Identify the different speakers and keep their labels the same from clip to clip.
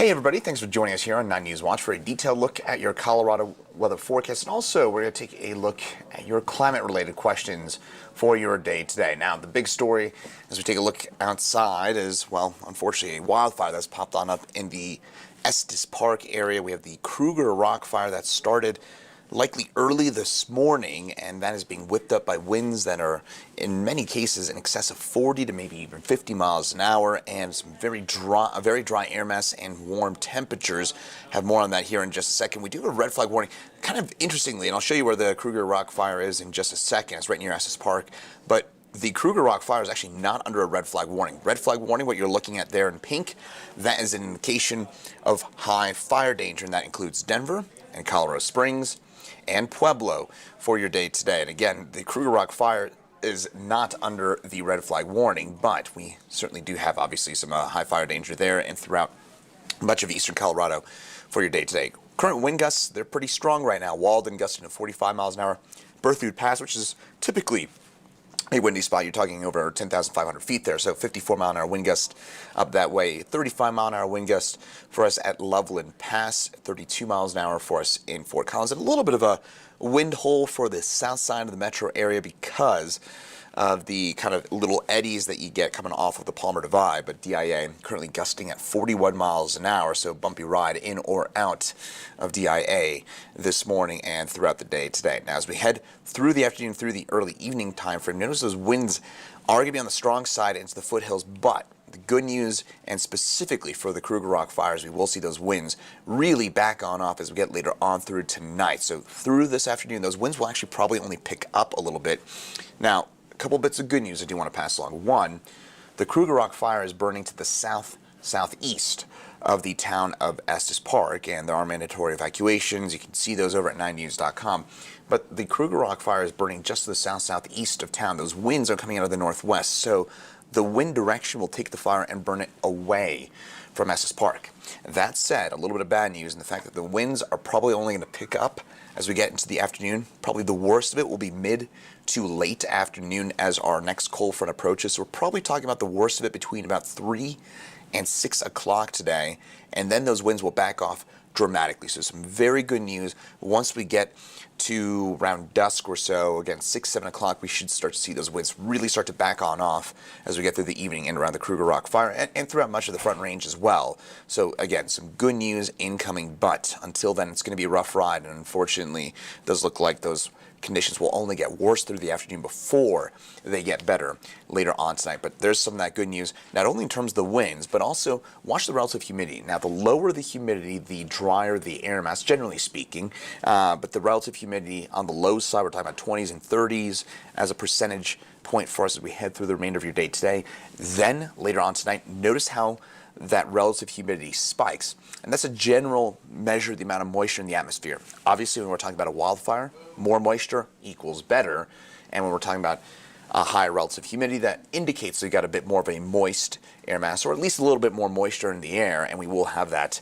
Speaker 1: Hey everybody, thanks for joining us here on 9 News Watch for a detailed look at your Colorado weather forecast, and also we're going to take a look at your climate-related questions for your day today. Now, the big story as we take a look outside is, well, unfortunately, a wildfire that's popped on up in the Estes Park area. We have the Krugerrock fire that started likely early this morning, and that is being whipped up by winds that are in many cases in excess of 40 to maybe even 50 miles an hour, and some a very dry air mass and warm temperatures. Have more on that here in just a second. We do have a red flag warning, kind of interestingly, and I'll show you where the Krugerrock fire is in just a second. It's right near Estes Park, but the Krugerrock fire is actually not under a red flag warning. Red flag warning, what you're looking at there in pink, that is an indication of high fire danger, and that includes Denver and Colorado Springs and Pueblo for your day today. And again, the Krugerrock fire is not under the red flag warning, but we certainly do have obviously some high fire danger there and throughout much of eastern Colorado for your day today. Current wind gusts, they're pretty strong right now. Walden gusting to 45 miles an hour. Berthoud Pass, which is typically a windy spot, you're talking over 10,500 feet there, so 54 mile an hour wind gust up that way. 35 mile an hour wind gust for us at Loveland Pass, 32 miles an hour for us in Fort Collins, and a little bit of a wind hole for the south side of the metro area because of the kind of little eddies that you get coming off of the Palmer Divide. But DIA currently gusting at 41 miles an hour, so bumpy ride in or out of DIA this morning and throughout the day today. Now, as we head through the afternoon, through the early evening time frame, notice those winds are going to be on the strong side into the foothills, but the good news, and specifically for the Krugerrock fires, we will see those winds really back on off as we get later on through tonight. So through this afternoon, those winds will actually probably only pick up a little bit. Now, couple bits of good news I do want to pass along. One, the Krugerrock fire is burning to the southeast of the town of Estes Park, and there are mandatory evacuations. You can see those over at 9news.com. But the Krugerrock fire is burning just to the southeast of town. Those winds are coming out of the northwest, so the wind direction will take the fire and burn it away from Estes Park. That said, a little bit of bad news in the fact that the winds are probably only going to pick up as we get into the afternoon. Probably the worst of it will be mid to late afternoon as our next cold front approaches. So we're probably talking about the worst of it between about 3 and 6 o'clock today, and then those winds will back off dramatically. So some very good news. Once we get to around dusk or so, again 6, 7 o'clock, we should start to see those winds really start to back on off as we get through the evening and around the Krugerrock fire and throughout much of the Front Range as well. So again, some good news incoming, but until then it's going to be a rough ride, and unfortunately it does look like those conditions will only get worse through the afternoon before they get better later on tonight. But there's some of that good news, not only in terms of the winds, but also watch the relative humidity. Now, the lower the humidity, the drier the air mass, generally speaking, but the relative humidity on the low side, we're talking about 20s and 30s as a percentage point for us as we head through the remainder of your day today. Then, later on tonight, notice how that relative humidity spikes, and that's a general measure of the amount of moisture in the atmosphere. Obviously, when we're talking about a wildfire, more moisture equals better, and when we're talking about a high relative humidity, that indicates we got a bit more of a moist air mass, or at least a little bit more moisture in the air, and we will have that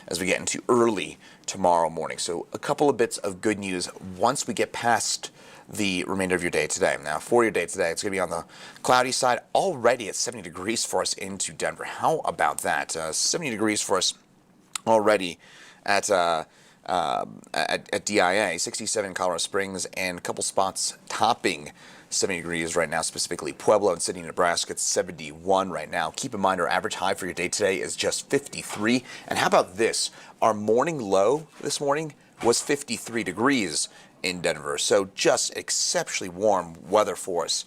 Speaker 1: as we get into early tomorrow morning. So a couple of bits of good news once we get past the remainder of your day today. Now, for your day today, it's going to be on the cloudy side, already at 70 degrees for us into Denver. How about that? 70 degrees for us already at DIA, 67 in Colorado Springs, and a couple spots topping 70 degrees right now, specifically Pueblo and Sydney, Nebraska. It's 71 right now. Keep in mind our average high for your day today is just 53. And how about this? Our morning low this morning was 53 degrees in Denver. So just exceptionally warm weather for us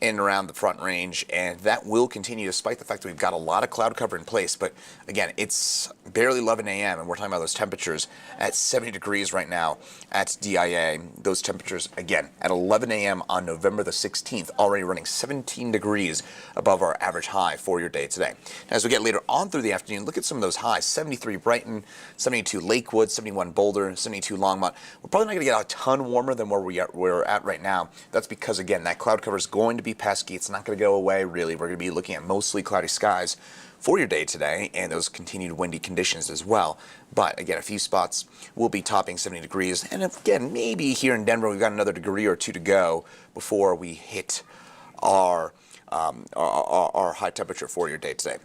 Speaker 1: in and around the Front Range, and that will continue despite the fact that we've got a lot of cloud cover in place. But again, it's barely 11 a.m. and we're talking about those temperatures at 70 degrees right now at DIA. Those temperatures, again, at 11 a.m. on November the 16th, already running 17 degrees above our average high for your day today. Now, as we get later on through the afternoon, look at some of those highs. 73 Brighton, 72 Lakewood, 71 Boulder, 72 Longmont. We're probably not going to get a ton warmer than where we're at right now. That's because, again, that cloud cover is going to be pesky. It's not going to go away, really. We're going to be looking at mostly cloudy skies for your day today, and those continued windy conditions as well. But again, a few spots will be topping 70 degrees. And again, maybe here in Denver, we've got another degree or two to go before we hit our high temperature for your day today.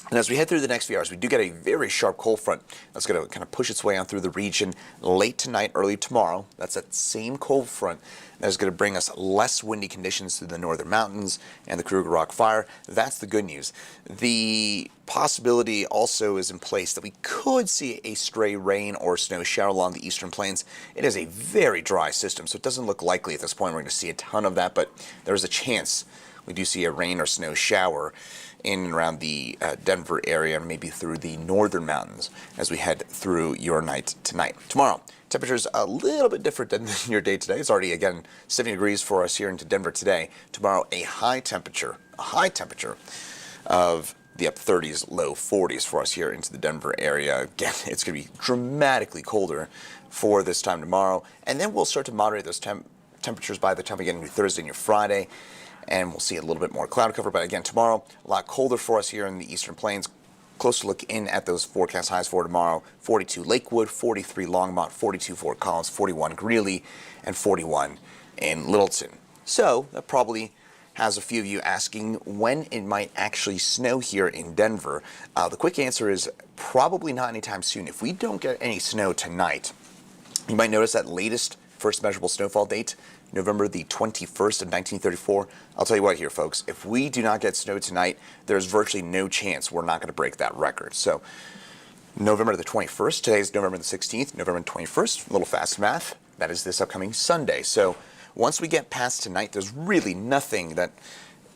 Speaker 1: And as we head through the next few hours, we do get a very sharp cold front that's going to kind of push its way on through the region late tonight, early tomorrow. That's that same cold front that is going to bring us less windy conditions through the northern mountains and the Krugerrock fire. That's the good news. The possibility also is in place that we could see a stray rain or snow shower along the eastern plains. It is a very dry system, so it doesn't look likely at this point we're going to see a ton of that, but there's a chance we do see a rain or snow shower in and around the Denver area, maybe through the northern mountains as we head through your night tonight. Tomorrow, temperatures a little bit different than your day today. It's already, again, 70 degrees for us here into Denver today. Tomorrow, a high temperature of the up 30s, low 40s for us here into the Denver area. Again, it's going to be dramatically colder for this time tomorrow, and then we'll start to moderate those temperatures by the time we get into Thursday and your Friday. And we'll see a little bit more cloud cover. But again, tomorrow, a lot colder for us here in the eastern plains. Closer look in at those forecast highs for tomorrow. 42 Lakewood, 43 Longmont, 42 Fort Collins, 41 Greeley, and 41 in Littleton. So that probably has a few of you asking when it might actually snow here in Denver. The quick answer is probably not anytime soon. If we don't get any snow tonight, you might notice that latest first measurable snowfall date, November the 21st of 1934. I'll tell you what here, folks. If we do not get snow tonight, there's virtually no chance we're not going to break that record. So November the 21st, today's November the 16th, November the 21st, a little fast math, that is this upcoming Sunday. So once we get past tonight, there's really nothing that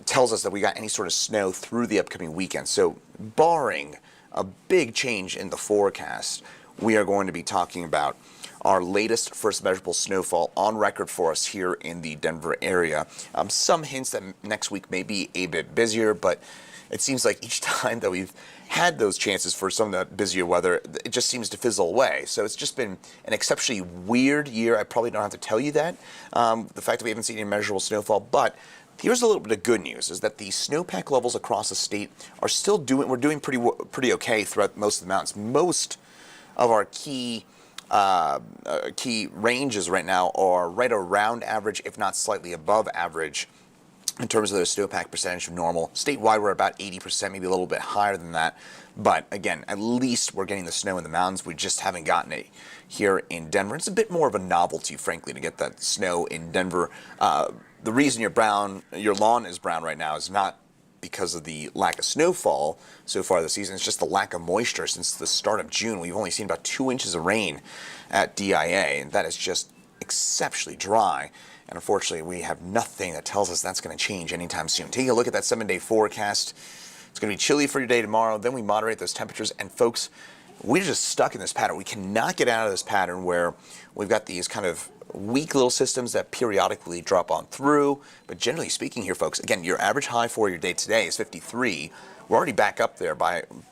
Speaker 1: tells us that we got any sort of snow through the upcoming weekend. So barring a big change in the forecast, we are going to be talking about our latest first measurable snowfall on record for us here in the Denver area. Some hints that next week may be a bit busier, but it seems like each time that we've had those chances for some of that busier weather, it just seems to fizzle away. So it's just been an exceptionally weird year. I probably don't have to tell you that, the fact that we haven't seen any measurable snowfall, but here's a little bit of good news, is that the snowpack levels across the state are still we're doing pretty okay throughout most of the mountains. Most of our key ranges right now are right around average, if not slightly above average, in terms of their snowpack percentage of normal. Statewide, we're about 80%, maybe a little bit higher than that. But again, at least we're getting the snow in the mountains. We just haven't gotten it here in Denver. It's a bit more of a novelty, frankly, to get that snow in Denver. The reason your lawn is brown right now is not because of the lack of snowfall so far this season. It's just the lack of moisture. Since the start of June, we've only seen about 2 inches of rain at DIA, and that is just exceptionally dry. And unfortunately, we have nothing that tells us that's going to change anytime soon. Taking a look at that 7-day forecast, it's going to be chilly for your day tomorrow. Then we moderate those temperatures. And folks, we're just stuck in this pattern. We cannot get out of this pattern where we've got these kind of weak little systems that periodically drop on through. But generally speaking here, folks, again, your average high for your day today is 53. We're already back up there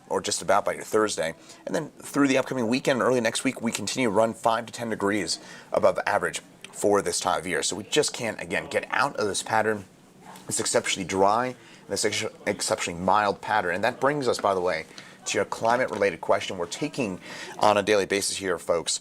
Speaker 1: or just about by your Thursday. And then through the upcoming weekend, early next week, we continue to run 5 to 10 degrees above average for this time of year. So we just can't, again, get out of this pattern. It's exceptionally dry, and this exceptionally mild pattern. And that brings us, by the way, to your climate-related question. We're taking on a daily basis here, folks,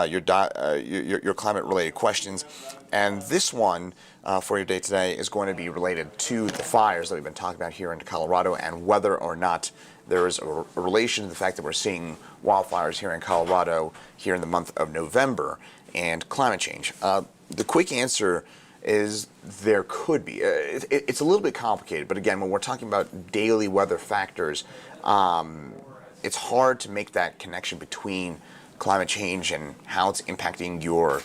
Speaker 1: your climate-related questions. And this one for your day today is going to be related to the fires that we've been talking about here in Colorado, and whether or not there is a relation to the fact that we're seeing wildfires here in Colorado here in the month of November and climate change. The quick answer is there could be. It's a little bit complicated, but again, when we're talking about daily weather factors, it's hard to make that connection between climate change and how it's impacting your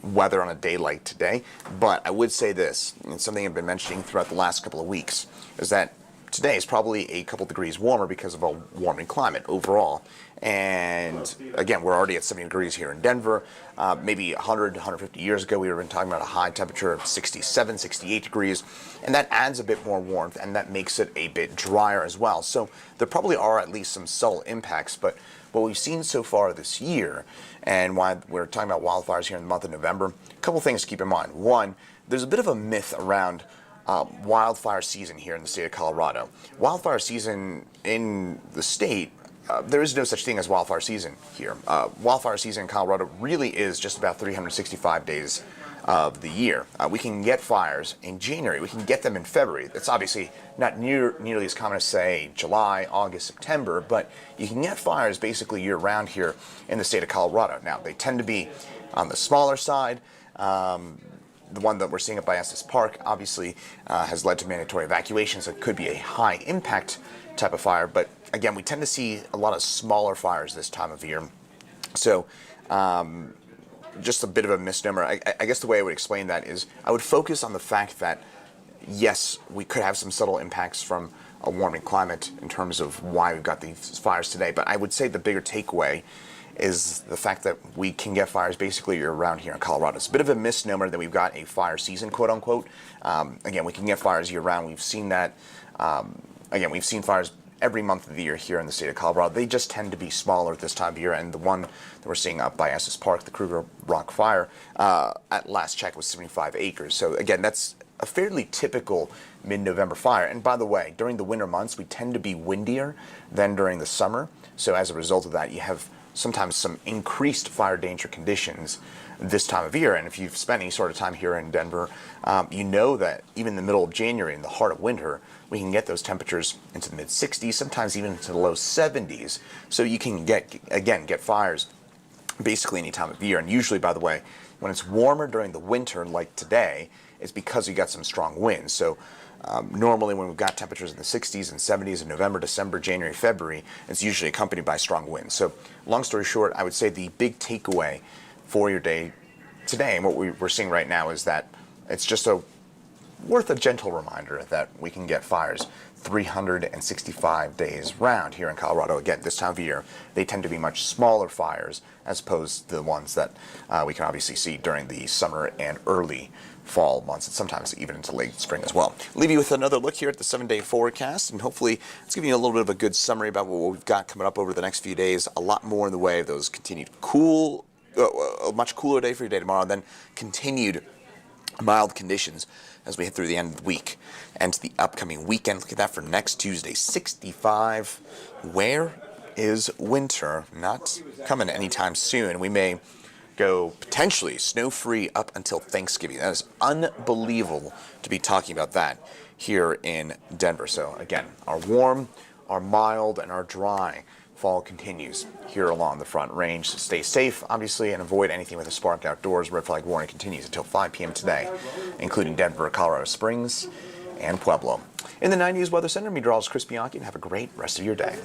Speaker 1: weather on a day like today. But I would say this, and something I've been mentioning throughout the last couple of weeks, is that today is probably a couple degrees warmer because of a warming climate overall. And again, we're already at 70 degrees here in Denver. Maybe 100, 150 years ago, we were talking about a high temperature of 67, 68 degrees. And that adds a bit more warmth, and that makes it a bit drier as well. So there probably are at least some subtle impacts. But what we've seen so far this year, and why we're talking about wildfires here in the month of November, a couple things to keep in mind. One, there's a bit of a myth around wildfire season here in the state of Colorado. Wildfire season in the state, there is no such thing as wildfire season here. Wildfire season in Colorado really is just about 365 days of the year. We can get fires in January. We can get them in February. It's obviously not nearly as common as, say, July, August, September, but you can get fires basically year-round here in the state of Colorado. Now, they tend to be on the smaller side. The one that we're seeing up by Estes Park obviously has led to mandatory evacuations. It could be a high-impact type of fire, but again, we tend to see a lot of smaller fires this time of year. So, just a bit of a misnomer. I guess the way I would explain that is I would focus on the fact that, yes, we could have some subtle impacts from a warming climate in terms of why we've got these fires today, but I would say the bigger takeaway is the fact that we can get fires basically year-round here in Colorado. It's a bit of a misnomer that we've got a fire season, quote-unquote. Again, we can get fires year-round. We've seen that. Again, we've seen fires every month of the year here in the state of Colorado. They just tend to be smaller at this time of year, and the one that we're seeing up by Estes Park, the Krugerrock fire, at last check was 75 acres. So again, that's a fairly typical mid-November fire. And by the way, during the winter months, we tend to be windier than during the summer. So as a result of that, you have sometimes some increased fire danger conditions this time of year. And if you've spent any sort of time here in Denver, you know that even in the middle of January, in the heart of winter, we can get those temperatures into the mid-60s, sometimes even into the low 70s. So you can get fires basically any time of year. And usually, by the way, when it's warmer during the winter, like today, it's because you got some strong winds. So normally when we've got temperatures in the 60s and 70s in November, December, January, February, it's usually accompanied by strong winds. So long story short, I would say the big takeaway for your day today and what we're seeing right now is that it's just worth a gentle reminder that we can get fires 365 days round here in Colorado. Again, this time of year, they tend to be much smaller fires as opposed to the ones that we can obviously see during the summer and early fall months, and sometimes even into late spring as well. Leave you with another look here at the 7-day forecast, and hopefully it's giving you a little bit of a good summary about what we've got coming up over the next few days. A lot more in the way of those continued a much cooler day for your day tomorrow, and then continued mild conditions as we head through the end of the week and to the upcoming weekend. Look at that for next Tuesday, 65. Where is winter? Not coming anytime soon. We may go potentially snow-free up until Thanksgiving. That is unbelievable to be talking about that here in Denver. So again, our warm, our mild, and our dry fall continues here along the Front Range. So stay safe, obviously, and avoid anything with a spark outdoors. Red flag warning continues until 5 p.m. today, including Denver, Colorado Springs, and Pueblo. In the 9 News Weather Center, meteorologist Bianchi, and have a great rest of your day.